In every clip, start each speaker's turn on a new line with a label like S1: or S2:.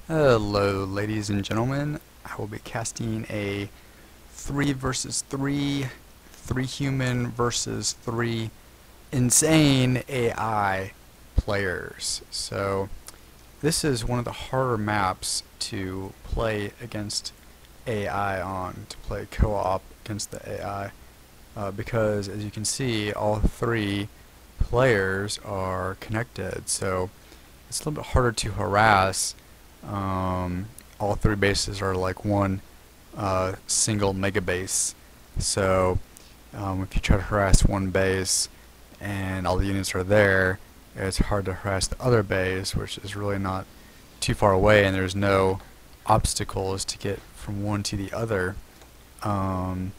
S1: Hello, ladies and gentlemen. I will be casting a 3 versus 3, 3 human versus 3 insane AI players. So, this is one of the harder maps to play against AI on, to play co-op against the AI, because as you can see, all 3 players are connected. So, it's a little bit harder to harass. All 3 bases are like one single mega base. So if you try to harass one base and all the units are there, it's hard to harass the other base, which is really not too far away, and there's no obstacles to get from one to the other. And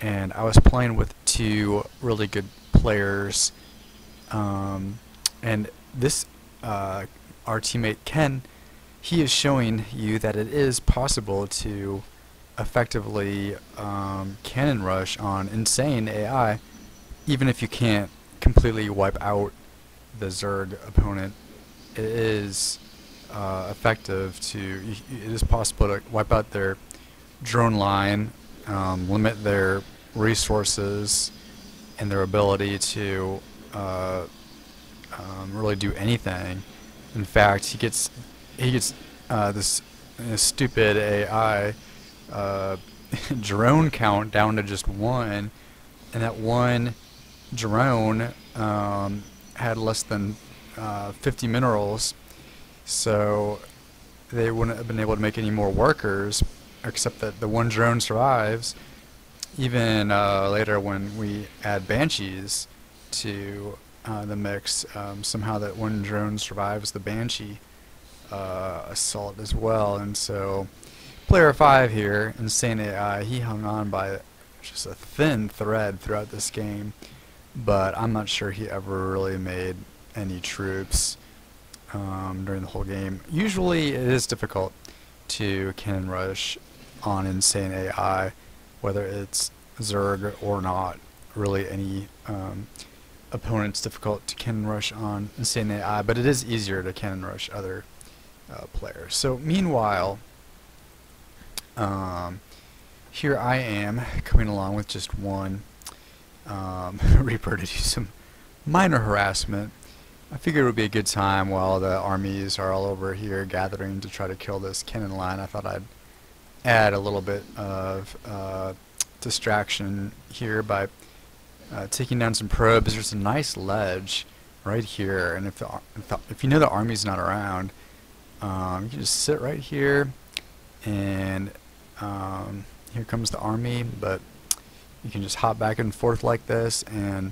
S1: I was playing with 2 really good players, and this our teammate Ken, he is showing you that it is possible to effectively cannon rush on insane AI, even if you can't completely wipe out the Zerg opponent. It is effective to. It is possible to wipe out their drone line, limit their resources, and their ability to really do anything. In fact, he gets this stupid AI drone count down to just 1, and that one drone had less than 50 minerals, so they wouldn't have been able to make any more workers, except that the one drone survives. Even later when we add Banshees to the mix, somehow that one drone survives the Banshee assault as well. And so player 5 here, Insane AI, he hung on by just a thin thread throughout this game, but I'm not sure he ever really made any troops during the whole game. Usually it is difficult to cannon rush on Insane AI, whether it's Zerg or not. Really any opponent's difficult to cannon rush on Insane AI, but it is easier to cannon rush other players. So meanwhile, here I am coming along with just one Reaper to do some minor harassment. I figured it would be a good time while the armies are all over here gathering to try to kill this cannon line. I thought I'd add a little bit of distraction here by taking down some probes. There's a nice ledge right here, and if you know the army's not around, you can just sit right here, and here comes the army, but you can just hop back and forth like this, and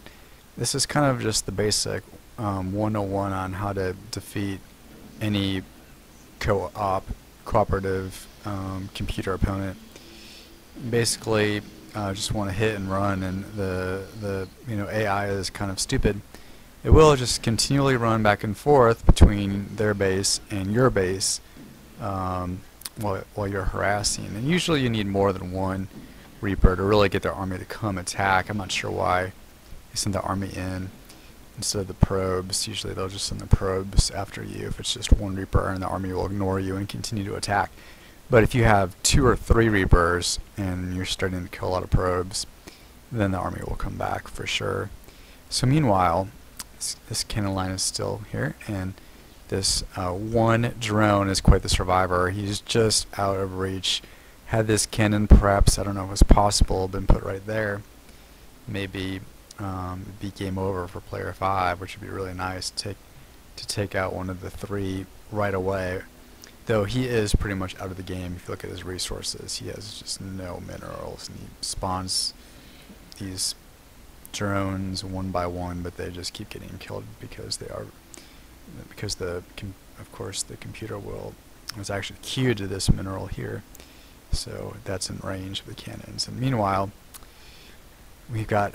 S1: this is kind of just the basic 101 on how to defeat any cooperative computer opponent. Basically, just want to hit and run, and the AI is kind of stupid. It will just continually run back and forth between their base and your base while you're harassing. And usually you need more than one Reaper to really get their army to come attack. I'm not sure why they send the army in instead of the probes. Usually they'll just send the probes after you if it's just one Reaper, and the army will ignore you and continue to attack. But if you have 2 or 3 Reapers and you're starting to kill a lot of probes, then the army will come back for sure. So meanwhile, this cannon line is still here, and this one drone is quite the survivor. He's just out of reach. Had this cannon, perhaps, I don't know if it was possible, been put right there, maybe be game over for player 5, which would be really nice to take out one of the 3 right away. Though he is pretty much out of the game. If you look at his resources, he has just no minerals, and he spawns these drones one by one, but they just keep getting killed because of course the computer is actually queued to this mineral here, so that's in range of the cannons. And meanwhile, we've got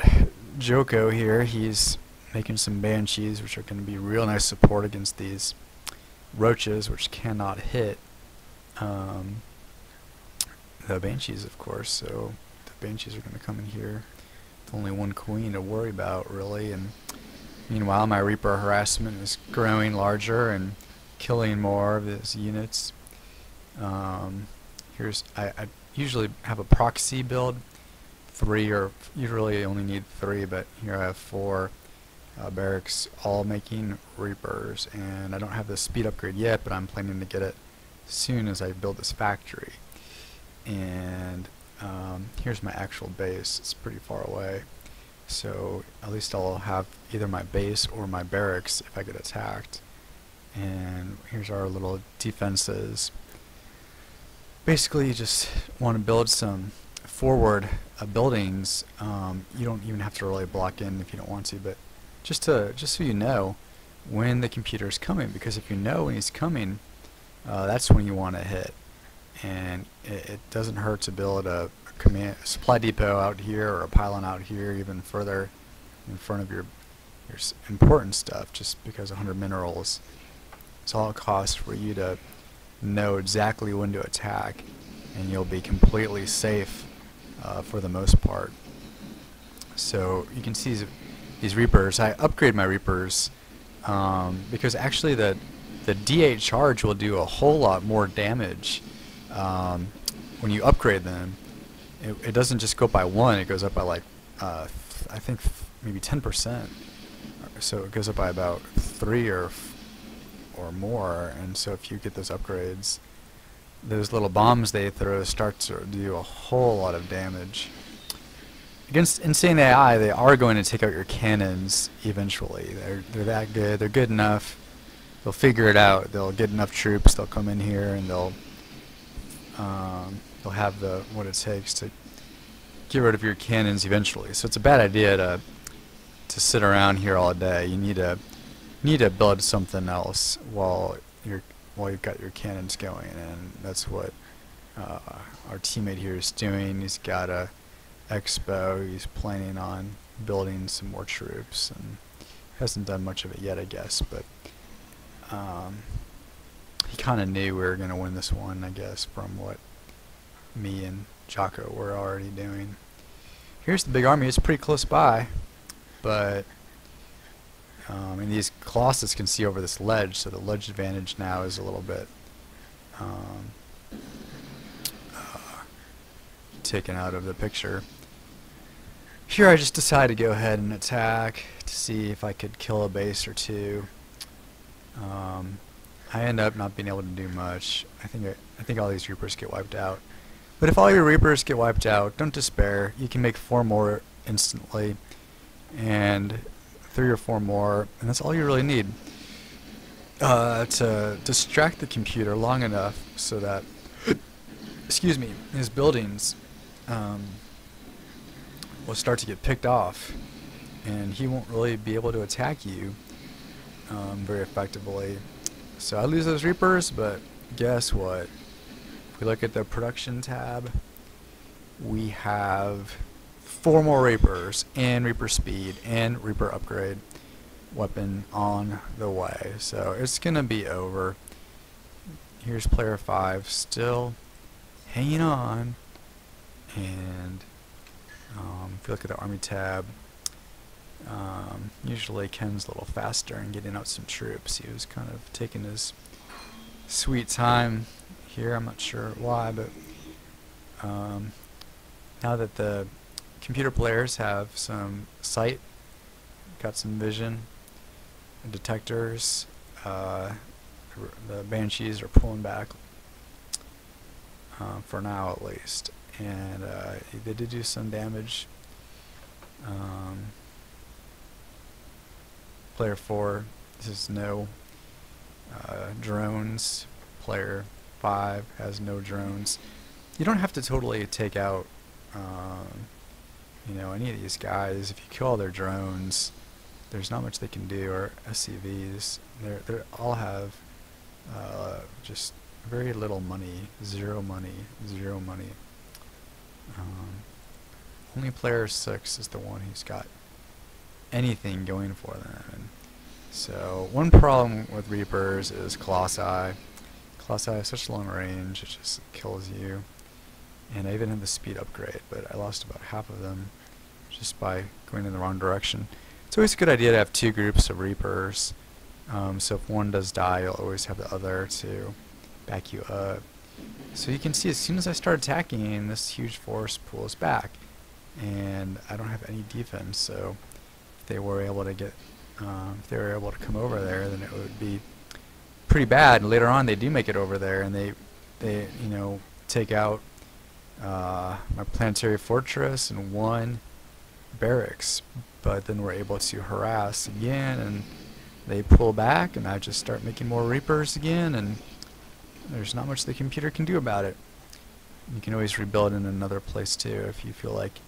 S1: Joko here. He's making some Banshees, which are going to be real nice support against these roaches, which cannot hit the Banshees, of course. So the Banshees are going to come in here with only one queen to worry about, really. And meanwhile, my Reaper harassment is growing larger and killing more of his units. I usually have a proxy build, 3, or you really only need 3, but here I have 4 barracks all making Reapers, and I don't have the speed upgrade yet, but I'm planning to get it as soon as I build this factory. And here's my actual base. It's pretty far away, so at least I'll have either my base or my barracks if I get attacked. And here's our little defenses. Basically, you just want to build some forward buildings. You don't even have to really block in if you don't want to, but just so you know when the computer is coming, because if you know when he's coming, that's when you want to hit. And it doesn't hurt to build a supply depot out here or a pylon out here, even further in front of your important stuff, just because 100 minerals is all it costs for you to know exactly when to attack, and you'll be completely safe for the most part. So you can see these Reapers. I upgrade my Reapers because actually the D8 charge will do a whole lot more damage when you upgrade them. It doesn't just go up by 1, it goes up by like I think maybe 10%. So it goes up by about 3 or more, and so if you get those upgrades, those little bombs they throw start to do a whole lot of damage. Against Insane AI, they are going to take out your cannons eventually. They're that good. They're good enough. They'll figure it out. They'll get enough troops. They'll come in here and they'll have what it takes to get rid of your cannons eventually. So it's a bad idea to sit around here all day. You need to build something else while you've got your cannons going, and that's what our teammate here is doing. He's got a expo. He's planning on building some more troops, and hasn't done much of it yet, I guess, but he kind of knew we were going to win this one, I guess, from what me and Jocko were already doing. Here's the big army. It's pretty close by, but and these Colossus can see over this ledge, so the ledge advantage now is a little bit taken out of the picture. Here I just decided to go ahead and attack to see if I could kill a base or two. I end up not being able to do much. I think all these Reapers get wiped out. But if all your Reapers get wiped out, don't despair. You can make 4 more instantly, and 3 or 4 more, and that's all you really need to distract the computer long enough so that, excuse me, his buildings will start to get picked off, and he won't really be able to attack you very effectively. So I lose those Reapers, but guess what? If we look at the production tab, we have 4 more Reapers and Reaper speed and Reaper upgrade weapon on the way. So it's gonna be over. Here's player 5 still hanging on, and if you look at the army tab, usually Ken's a little faster in getting out some troops. He was kind of taking his sweet time here. I'm not sure why, but now that the computer players have some sight, got some vision, and detectors, the Banshees are pulling back for now at least, and they did do some damage. Player 4, this is no drones. Player 5 has no drones. You don't have to totally take out any of these guys. If you kill all their drones, there's not much they can do, or SCVs. They all have just very little money, zero money. Only player 6 is the one who's got anything going for them. And so one problem with Reapers is Colossi. Colossi has such long range, it just kills you. And I even had the speed upgrade, but I lost about half of them just by going in the wrong direction. It's always a good idea to have 2 groups of Reapers, so if one does die, you'll always have the other to back you up. So you can see as soon as I start attacking, this huge force pulls back, and I don't have any defense. So if they were able to get, if they were able to come over there, then it would be pretty bad. And later on, they do make it over there, and they you know, take out my planetary fortress and one barracks. But then we're able to harass again, and they pull back, and I just start making more Reapers again, and there's not much the computer can do about it. You can always rebuild in another place too if you feel like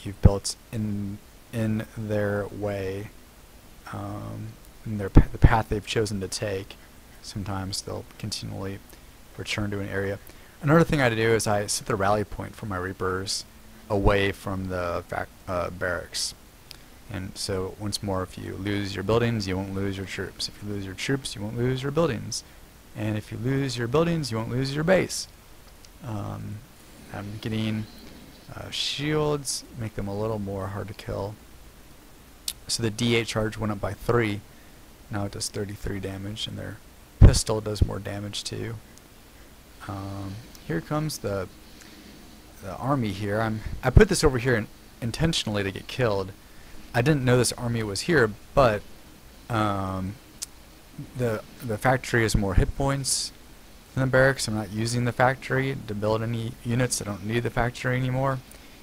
S1: you've built in their way, in the path they've chosen to take. Sometimes they'll continually return to an area. Another thing I do is I set the rally point for my Reapers away from the barracks. And so once more, if you lose your buildings, you won't lose your troops. If you lose your troops, you won't lose your buildings. And if you lose your buildings, you won't lose your base. I'm getting shields, make them a little more hard to kill. So the D8 charge went up by 3. Now it does 33 damage, and their pistol does more damage too. Here comes the army here. I put this over here intentionally to get killed. I didn't know this army was here, but the factory has more hit points than the barracks. I'm not using the factory to build any units. I don't need the factory anymore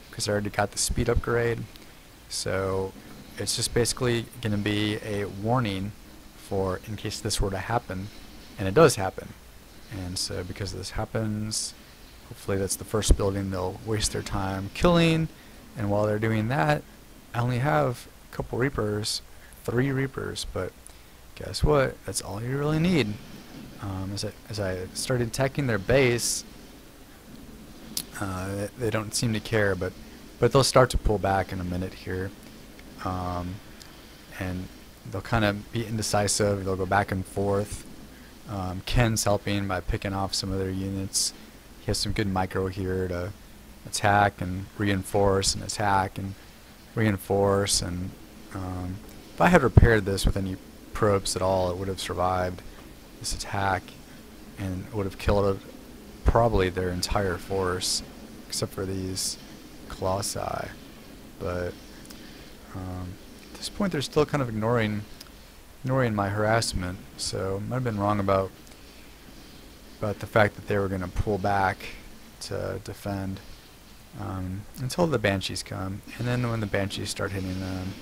S1: because I already got the speed upgrade. So it's just basically going to be a warning for in case this were to happen, and it does happen. And so because this happens, hopefully that's the first building they'll waste their time killing, and while they're doing that, I only have a couple Reapers, 3 Reapers, but guess what? That's all you really need. As I started attacking their base, they don't seem to care, but they'll start to pull back in a minute here, and they'll kind of be indecisive. They'll go back and forth. Ken's helping by picking off some of their units. He has some good micro here to attack and reinforce and attack and reinforce, and if I had repaired this with any probes at all, it would have survived this attack and would have killed probably their entire force except for these colossi. But at this point they're still kind of ignoring my harassment, so I might have been wrong about the fact that they were going to pull back to defend until the Banshees come, and then when the Banshees start hitting them,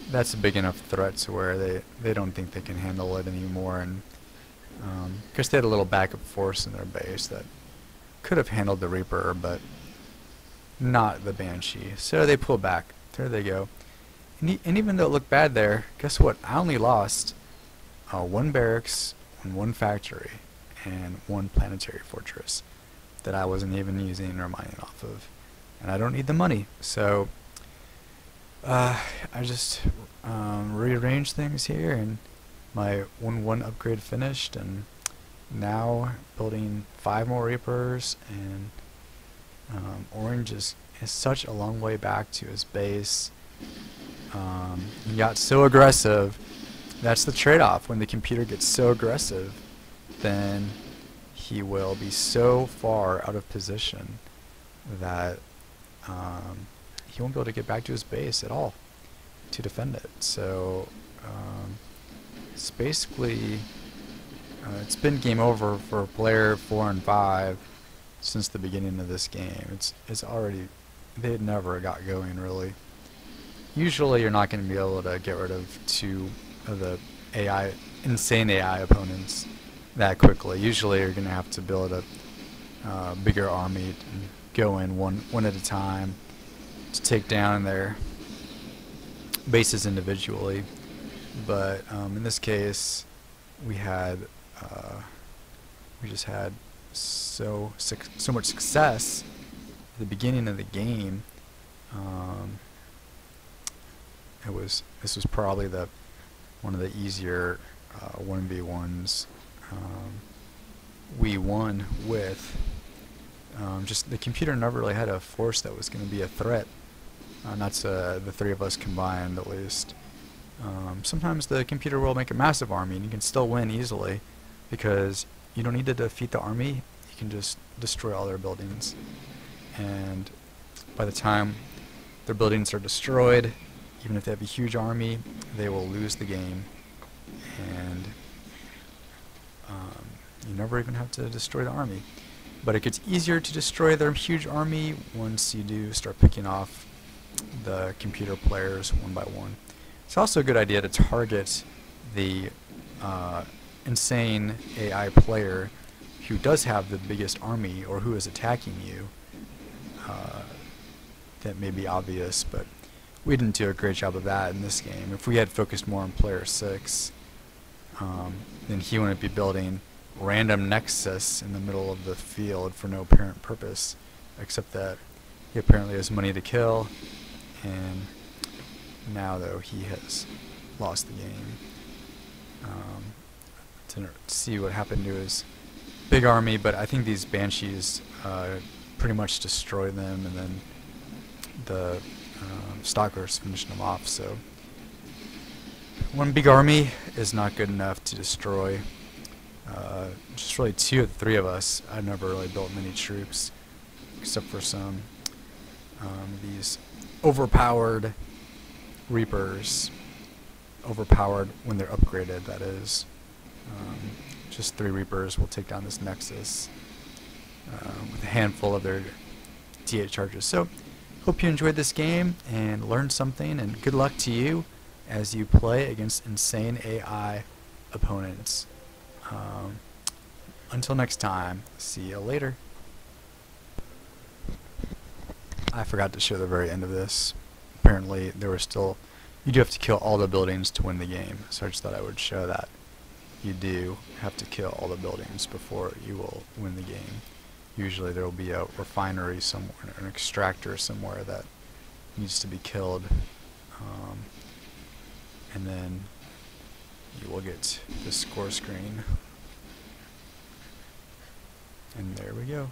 S1: that's a big enough threat to where they don't think they can handle it anymore. And because they had a little backup force in their base that could have handled the Reaper, but not the Banshee, so they pull back. There they go. And even though it looked bad there, guess what? I only lost 1 barracks and 1 factory and 1 planetary fortress that I wasn't even using or mining off of, and I don't need the money. So I just rearranged things here, and my 1-1 upgrade finished, and now building 5 more Reapers, and Orange is such a long way back to his base. He got so aggressive. That's the trade-off. When the computer gets so aggressive, then he will be so far out of position that he won't be able to get back to his base at all to defend it. So it's basically it's been game over for player 4 and 5 since the beginning of this game. It's already, they had never got going really. Usually you're not going to be able to get rid of 2 of the insane AI opponents that quickly. Usually you're going to have to build a bigger army and go in one at a time to take down their bases individually. But in this case, we just had so much success at the beginning of the game. This was probably one of the easier 1v1s we won with. Just the computer never really had a force that was going to be a threat. Not the 3 of us combined, at least. Sometimes the computer will make a massive army, and you can still win easily because you don't need to defeat the army. you can just destroy all their buildings. And by the time their buildings are destroyed, even if they have a huge army, they will lose the game. And you never even have to destroy the army. But it gets easier to destroy their huge army once you do start picking off the computer players one by one. It's also a good idea to target the insane AI player who does have the biggest army or who is attacking you. That may be obvious, but we didn't do a great job of that in this game. If we had focused more on player 6, then he wouldn't be building random nexus in the middle of the field for no apparent purpose, except that he apparently has money to kill, and now though he has lost the game. To see what happened to his big army, but I think these banshees pretty much destroyed them, and then the stalkers finished them off. So one big army is not good enough to destroy. Just really 2 of the 3 of us. I've never really built many troops, except for some these overpowered Reapers. Overpowered when they're upgraded, that is. Just 3 Reapers will take down this Nexus with a handful of their D8 charges. So, hope you enjoyed this game and learned something, and good luck to you as you play against insane AI opponents. Until next time, see you later. I forgot to show the very end of this. Apparently there were still, you do have to kill all the buildings to win the game, so I just thought I would show that. You do have to kill all the buildings before you will win the game. Usually there will be a refinery somewhere, an extractor somewhere that needs to be killed, and then you will get the score screen. And there we go.